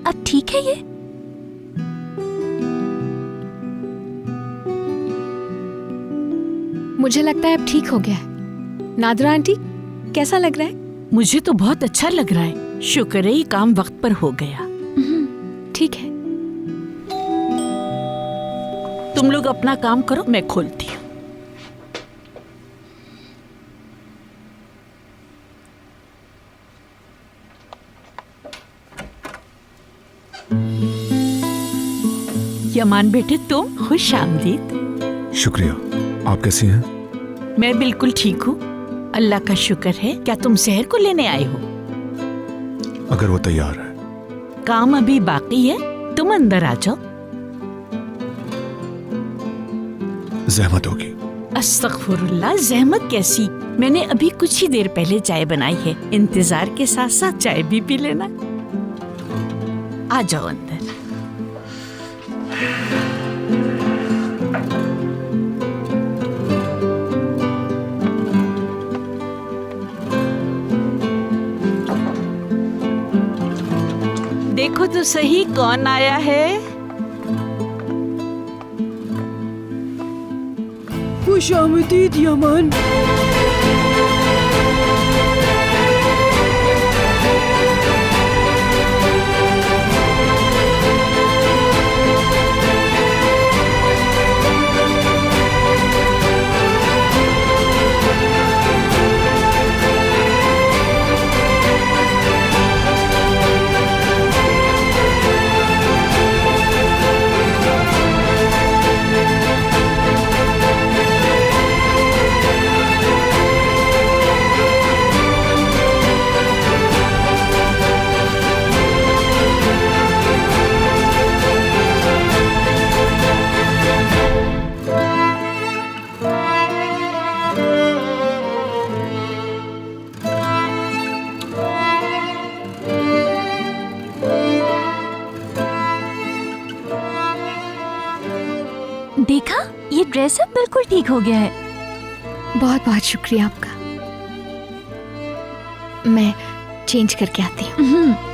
अब ठीक है ये? मुझे लगता है अब ठीक हो गया है। नादरा आंटी, कैसा लग रहा है? मुझे तो बहुत अच्छा लग रहा है। शुक्र है ये काम वक्त पर हो गया। ठीक है। तुम लोग अपना काम करो, मैं खोलती हूँ। यमान बेटे, तुम खुश आमदीद। शुक्रिया। आप कैसी हैं? मैं बिल्कुल ठीक हूँ, अल्लाह का शुक्र है। क्या तुम शहर को लेने आए हो? अगर वो तैयार है। काम अभी बाकी है, तुम अंदर आ जाओ। जहमत होगी। अस्तगफुरुल्लाह, जहमत कैसी? मैंने अभी कुछ ही देर पहले चाय बनाई है। इंतजार के साथ साथ चाय भी पी लेना। आ जाओ अंदर। देखो तो सही कौन आया है। खुशामदीद यमन। देखा, ये ड्रेस अब बिल्कुल ठीक हो गया है। बहुत बहुत शुक्रिया आपका। मैं चेंज करके आती हूँ।